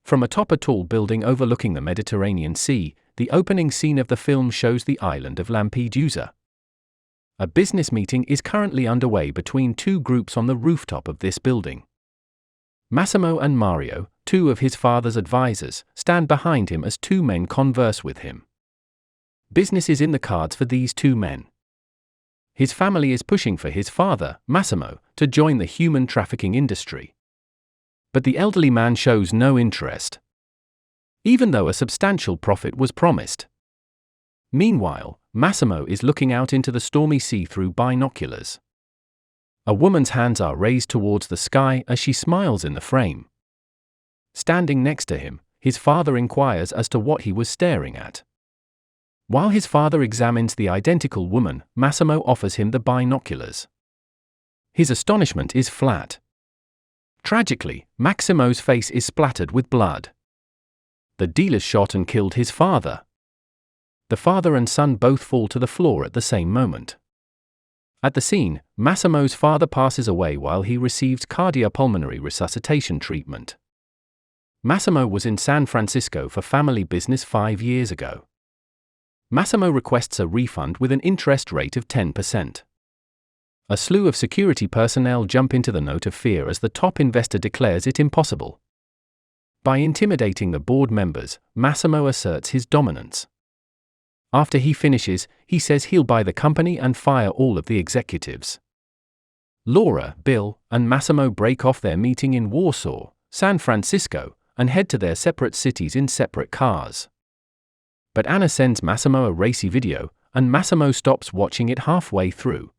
From atop a tall building overlooking the Mediterranean Sea, the opening scene of the film shows the island of Lampedusa. A business meeting is currently underway between two groups on the rooftop of this building. Massimo and Mario, two of his father's advisors, stand behind him as two men converse with him. Business is in the cards for these two men. His family is pushing for his father, Massimo, to join the human trafficking industry. But the elderly man shows no interest, even though a substantial profit was promised. Meanwhile, Massimo is looking out into the stormy sea through binoculars. A woman's hands are raised towards the sky as she smiles in the frame. Standing next to him, his father inquires as to what he was staring at. While his father examines the identical woman, Massimo offers him the binoculars. His astonishment is flat. Tragically, Massimo's face is splattered with blood. The dealer shot and killed his father. The father and son both fall to the floor at the same moment. At the scene, Massimo's father passes away while he receives cardiopulmonary resuscitation treatment. Massimo was in San Francisco for family business 5 years ago. Massimo requests a refund with an interest rate of 10%. A slew of security personnel jump into the note of fear as the top investor declares it impossible. By intimidating the board members, Massimo asserts his dominance. After he finishes, he says he'll buy the company and fire all of the executives. Laura, Bill, and Massimo break off their meeting in Warsaw, San Francisco, and head to their separate cities in separate cars. But Anna sends Massimo a racy video, and Massimo stops watching it halfway through.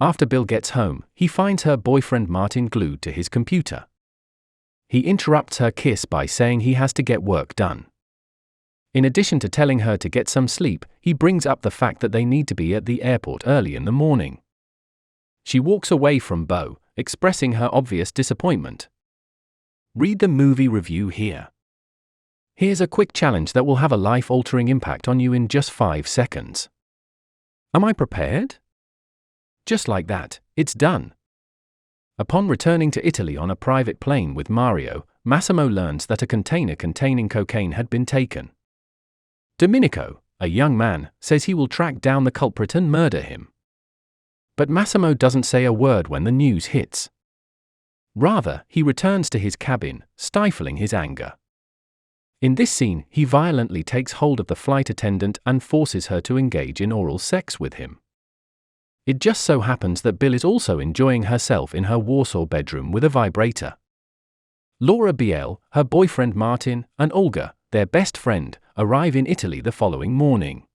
After Bill gets home, he finds her boyfriend Martin glued to his computer. He interrupts her kiss by saying he has to get work done. In addition to telling her to get some sleep, he brings up the fact that they need to be at the airport early in the morning. She walks away from Bo, expressing her obvious disappointment. Read the movie review here. Here's a quick challenge that will have a life-altering impact on you in just 5 seconds. Am I prepared? Just like that, it's done. Upon returning to Italy on a private plane with Mario, Massimo learns that a container containing cocaine had been taken. Domenico, a young man, says he will track down the culprit and murder him. But Massimo doesn't say a word when the news hits. Rather, he returns to his cabin, stifling his anger. In this scene, he violently takes hold of the flight attendant and forces her to engage in oral sex with him. It just so happens that Bill is also enjoying herself in her Warsaw bedroom with a vibrator. Laura Biel, her boyfriend Martin, and Olga, their best friend, arrive in Italy the following morning.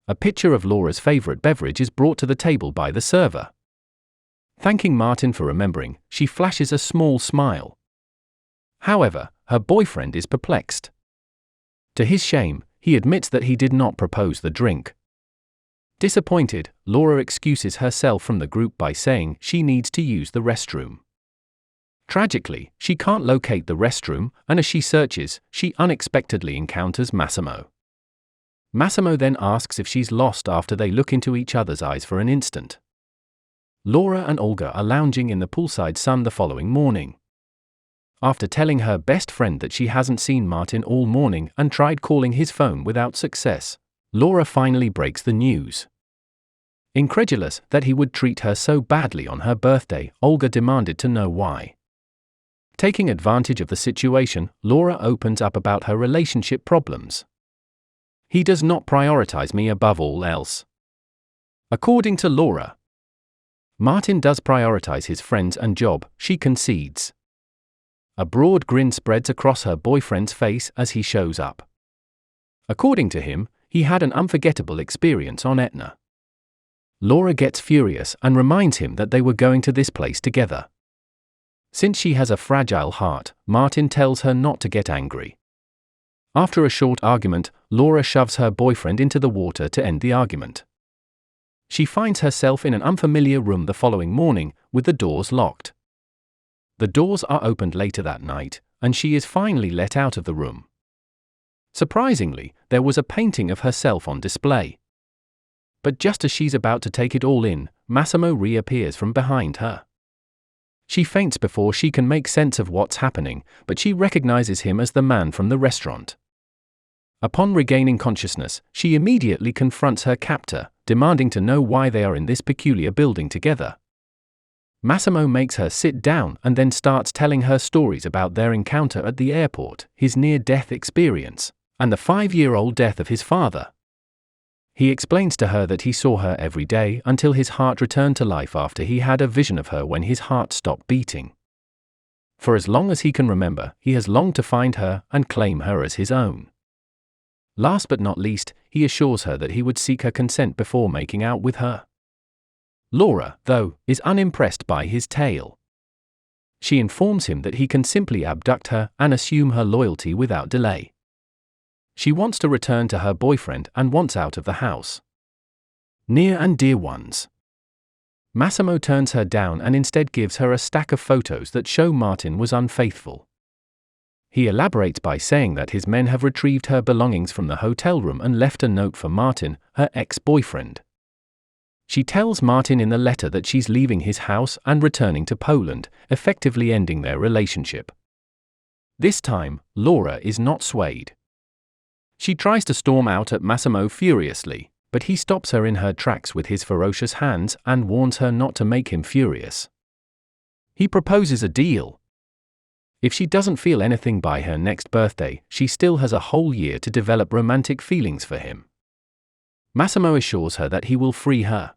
A pitcher of Laura's favorite beverage is brought to the table by the server. Thanking Martin for remembering, she flashes a small smile. However, her boyfriend is perplexed. To his shame, he admits that he did not propose the drink. Disappointed, Laura excuses herself from the group by saying she needs to use the restroom. Tragically, she can't locate the restroom, and as she searches, she unexpectedly encounters Massimo. Massimo then asks if she's lost after they look into each other's eyes for an instant. Laura and Olga are lounging in the poolside sun the following morning. After telling her best friend that she hasn't seen Martin all morning and tried calling his phone without success, Laura finally breaks the news. Incredulous that he would treat her so badly on her birthday, Olga demanded to know why. Taking advantage of the situation, Laura opens up about her relationship problems. He does not prioritize me above all else. According to Laura, Martin does prioritize his friends and job, she concedes. A broad grin spreads across her boyfriend's face as he shows up. According to him, he had an unforgettable experience on Etna. Laura gets furious and reminds him that they were going to this place together. Since she has a fragile heart, Martin tells her not to get angry. After a short argument, Laura shoves her boyfriend into the water to end the argument. She finds herself in an unfamiliar room the following morning, with the doors locked. The doors are opened later that night, and she is finally let out of the room. Surprisingly, there was a painting of herself on display. But just as she's about to take it all in, Massimo reappears from behind her. She faints before she can make sense of what's happening, but she recognizes him as the man from the restaurant. Upon regaining consciousness, she immediately confronts her captor, demanding to know why they are in this peculiar building together. Massimo makes her sit down and then starts telling her stories about their encounter at the airport, his near-death experience, and the 5-year-old death of his father. He explains to her that he saw her every day until his heart returned to life after he had a vision of her when his heart stopped beating. For as long as he can remember, he has longed to find her and claim her as his own. Last but not least, he assures her that he would seek her consent before making out with her. Laura, though, is unimpressed by his tale. She informs him that he can simply abduct her and assume her loyalty without delay. She wants to return to her boyfriend and wants out of the house. Near and dear ones. Massimo turns her down and instead gives her a stack of photos that show Martin was unfaithful. He elaborates by saying that his men have retrieved her belongings from the hotel room and left a note for Martin, her ex-boyfriend. She tells Martin in the letter that she's leaving his house and returning to Poland, effectively ending their relationship. This time, Laura is not swayed. She tries to storm out at Massimo furiously, but he stops her in her tracks with his ferocious hands and warns her not to make him furious. He proposes a deal. If she doesn't feel anything by her next birthday, she still has a whole year to develop romantic feelings for him. Massimo assures her that he will free her.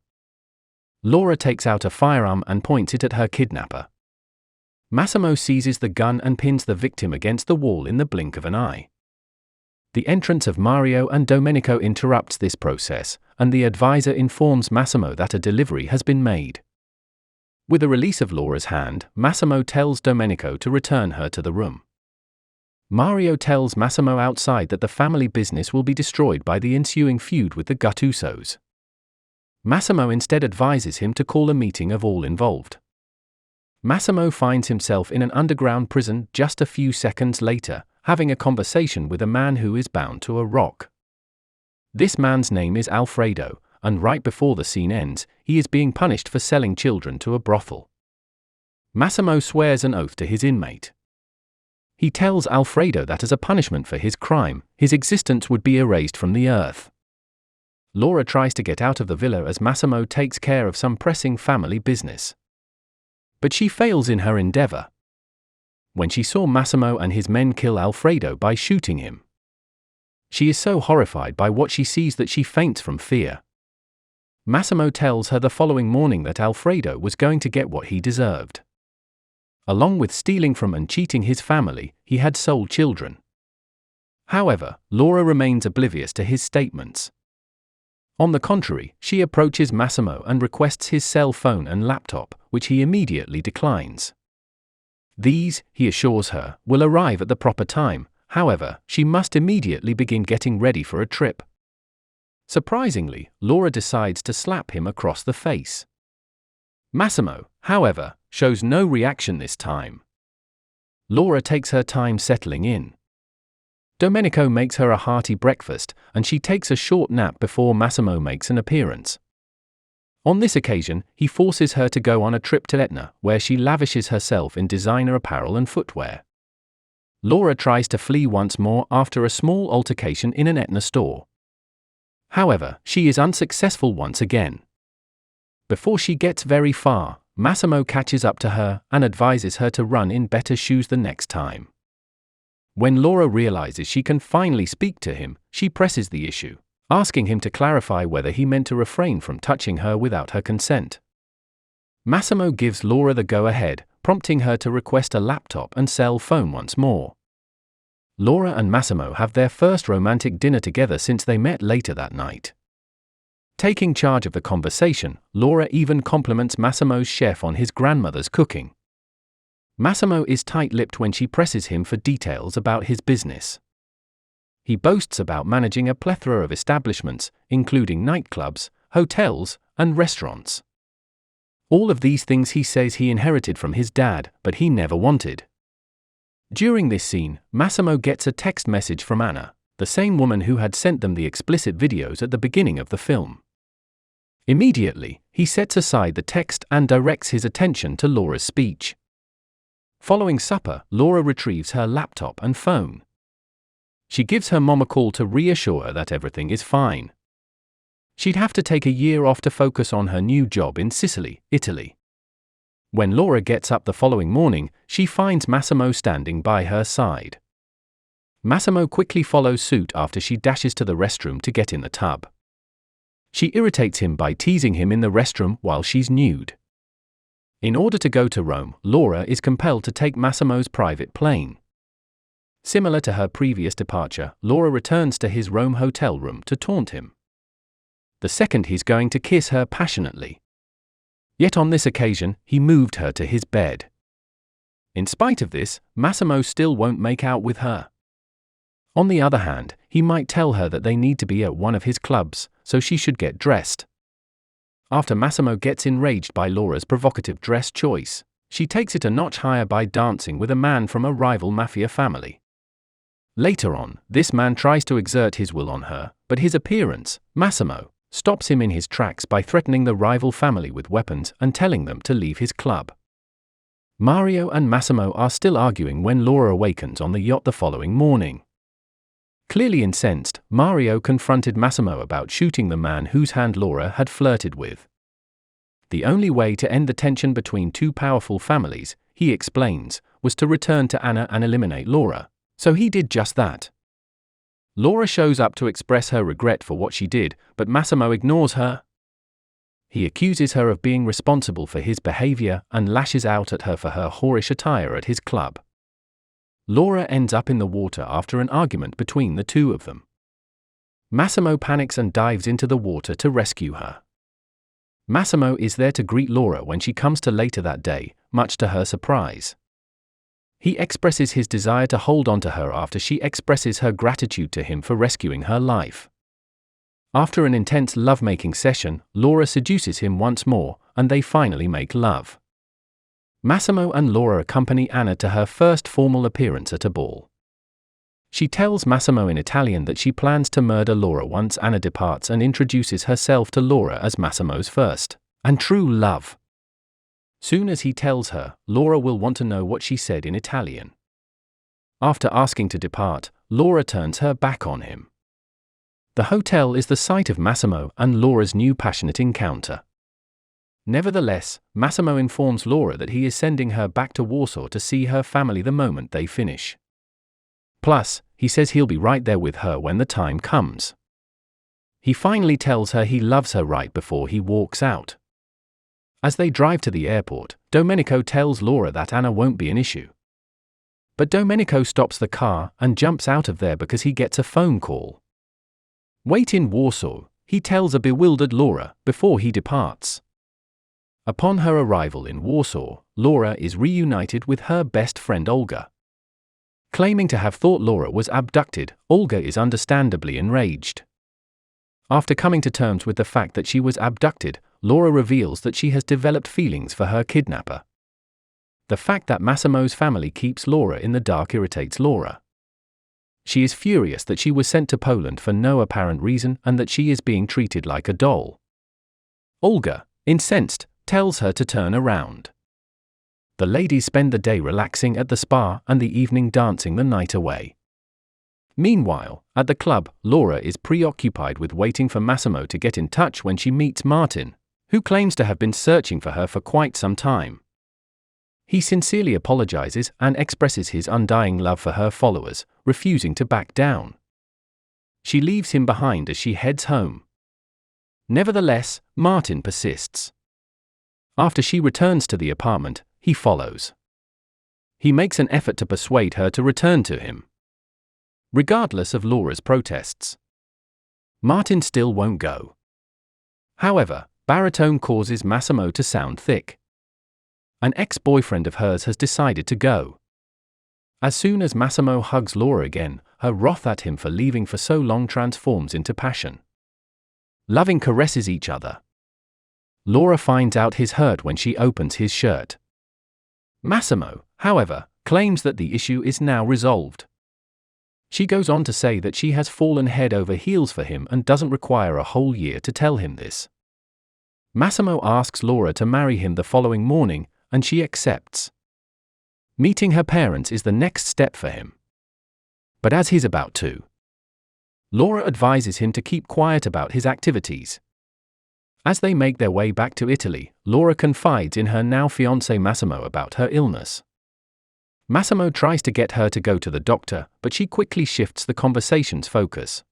Laura takes out a firearm and points it at her kidnapper. Massimo seizes the gun and pins the victim against the wall in the blink of an eye. The entrance of Mario and Domenico interrupts this process, and the advisor informs Massimo that a delivery has been made. With the release of Laura's hand, Massimo tells Domenico to return her to the room. Mario tells Massimo outside that the family business will be destroyed by the ensuing feud with the Gattusos. Massimo instead advises him to call a meeting of all involved. Massimo finds himself in an underground prison just a few seconds later, having a conversation with a man who is bound to a rock. This man's name is Alfredo, and right before the scene ends, he is being punished for selling children to a brothel. Massimo swears an oath to his inmate. He tells Alfredo that as a punishment for his crime, his existence would be erased from the earth. Laura tries to get out of the villa as Massimo takes care of some pressing family business. But she fails in her endeavor. When she saw Massimo and his men kill Alfredo by shooting him, she is so horrified by what she sees that she faints from fear. Massimo tells her the following morning that Alfredo was going to get what he deserved. Along with stealing from and cheating his family, he had sold children. However, Laura remains oblivious to his statements. On the contrary, she approaches Massimo and requests his cell phone and laptop, which he immediately declines. These, he assures her, will arrive at the proper time. However, she must immediately begin getting ready for a trip. Surprisingly, Laura decides to slap him across the face. Massimo, however, shows no reaction this time. Laura takes her time settling in. Domenico makes her a hearty breakfast, and she takes a short nap before Massimo makes an appearance. On this occasion, he forces her to go on a trip to Etna, where she lavishes herself in designer apparel and footwear. Laura tries to flee once more after a small altercation in an Etna store. However, she is unsuccessful once again. Before she gets very far, Massimo catches up to her and advises her to run in better shoes the next time. When Laura realizes she can finally speak to him, she presses the issue, asking him to clarify whether he meant to refrain from touching her without her consent. Massimo gives Laura the go-ahead, prompting her to request a laptop and cell phone once more. Laura and Massimo have their first romantic dinner together since they met later that night. Taking charge of the conversation, Laura even compliments Massimo's chef on his grandmother's cooking. Massimo is tight-lipped when she presses him for details about his business. He boasts about managing a plethora of establishments, including nightclubs, hotels, and restaurants. All of these things he says he inherited from his dad, but he never wanted. During this scene, Massimo gets a text message from Anna, the same woman who had sent them the explicit videos at the beginning of the film. Immediately, he sets aside the text and directs his attention to Laura's speech. Following supper, Laura retrieves her laptop and phone. She gives her mom a call to reassure her that everything is fine. She'd have to take a year off to focus on her new job in Sicily, Italy. When Laura gets up the following morning, she finds Massimo standing by her side. Massimo quickly follows suit after she dashes to the restroom to get in the tub. She irritates him by teasing him in the restroom while she's nude. In order to go to Rome, Laura is compelled to take Massimo's private plane. Similar to her previous departure, Laura returns to his Rome hotel room to taunt him. The second he's going to kiss her passionately. Yet on this occasion, he moved her to his bed. In spite of this, Massimo still won't make out with her. On the other hand, he might tell her that they need to be at one of his clubs, so she should get dressed. After Massimo gets enraged by Laura's provocative dress choice, she takes it a notch higher by dancing with a man from a rival mafia family. Later on, this man tries to exert his will on her, but his appearance, Massimo, stops him in his tracks by threatening the rival family with weapons and telling them to leave his club. Mario and Massimo are still arguing when Laura awakens on the yacht the following morning. Clearly incensed, Mario confronted Massimo about shooting the man whose hand Laura had flirted with. The only way to end the tension between two powerful families, he explains, was to return to Anna and eliminate Laura, so he did just that. Laura shows up to express her regret for what she did, but Massimo ignores her. He accuses her of being responsible for his behavior and lashes out at her for her whorish attire at his club. Laura ends up in the water after an argument between the two of them. Massimo panics and dives into the water to rescue her. Massimo is there to greet Laura when she comes to later that day, much to her surprise. He expresses his desire to hold on to her after she expresses her gratitude to him for rescuing her life. After an intense lovemaking session, Laura seduces him once more, and they finally make love. Massimo and Laura accompany Anna to her first formal appearance at a ball. She tells Massimo in Italian that she plans to murder Laura once Anna departs and introduces herself to Laura as Massimo's first and true love. Soon as he tells her, Laura will want to know what she said in Italian. After asking to depart, Laura turns her back on him. The hotel is the site of Massimo and Laura's new passionate encounter. Nevertheless, Massimo informs Laura that he is sending her back to Warsaw to see her family the moment they finish. Plus, he says he'll be right there with her when the time comes. He finally tells her he loves her right before he walks out. As they drive to the airport, Domenico tells Laura that Anna won't be an issue. But Domenico stops the car and jumps out of there because he gets a phone call. Wait in Warsaw, he tells a bewildered Laura before he departs. Upon her arrival in Warsaw, Laura is reunited with her best friend Olga. Claiming to have thought Laura was abducted, Olga is understandably enraged. After coming to terms with the fact that she was abducted, Laura reveals that she has developed feelings for her kidnapper. The fact that Massimo's family keeps Laura in the dark irritates Laura. She is furious that she was sent to Poland for no apparent reason and that she is being treated like a doll. Olga, incensed, tells her to turn around. The ladies spend the day relaxing at the spa and the evening dancing the night away. Meanwhile, at the club, Laura is preoccupied with waiting for Massimo to get in touch when she meets Martin, who claims to have been searching for her for quite some time. He sincerely apologizes and expresses his undying love for her followers, refusing to back down. She leaves him behind as she heads home. Nevertheless, Martin persists. After she returns to the apartment, he follows. He makes an effort to persuade her to return to him. Regardless of Laura's protests, Martin still won't go. However, baritone causes Massimo to sound thick. An ex-boyfriend of hers has decided to go. As soon as Massimo hugs Laura again, her wrath at him for leaving for so long transforms into passion. Loving caresses each other. Laura finds out his hurt when she opens his shirt. Massimo, however, claims that the issue is now resolved. She goes on to say that she has fallen head over heels for him and doesn't require a whole year to tell him this. Massimo asks Laura to marry him the following morning, and she accepts. Meeting her parents is the next step for him. But as he's about to, Laura advises him to keep quiet about his activities. As they make their way back to Italy, Laura confides in her now fiancé Massimo about her illness. Massimo tries to get her to go to the doctor, but she quickly shifts the conversation's focus.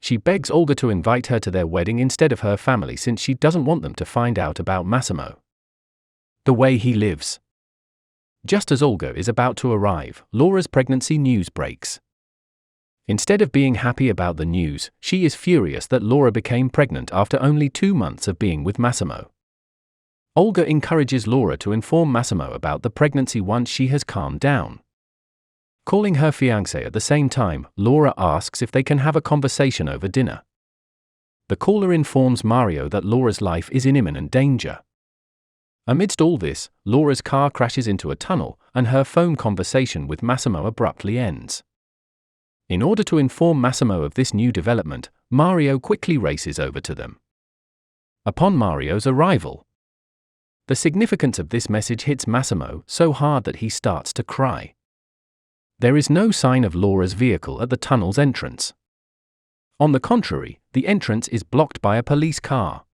She begs Olga to invite her to their wedding instead of her family since she doesn't want them to find out about Massimo. The way he lives. Just as Olga is about to arrive, Laura's pregnancy news breaks. Instead of being happy about the news, she is furious that Laura became pregnant after only 2 months of being with Massimo. Olga encourages Laura to inform Massimo about the pregnancy once she has calmed down. Calling her fiancé at the same time, Laura asks if they can have a conversation over dinner. The caller informs Mario that Laura's life is in imminent danger. Amidst all this, Laura's car crashes into a tunnel, and her phone conversation with Massimo abruptly ends. In order to inform Massimo of this new development, Mario quickly races over to them. Upon Mario's arrival, the significance of this message hits Massimo so hard that he starts to cry. There is no sign of Laura's vehicle at the tunnel's entrance. On the contrary, the entrance is blocked by a police car.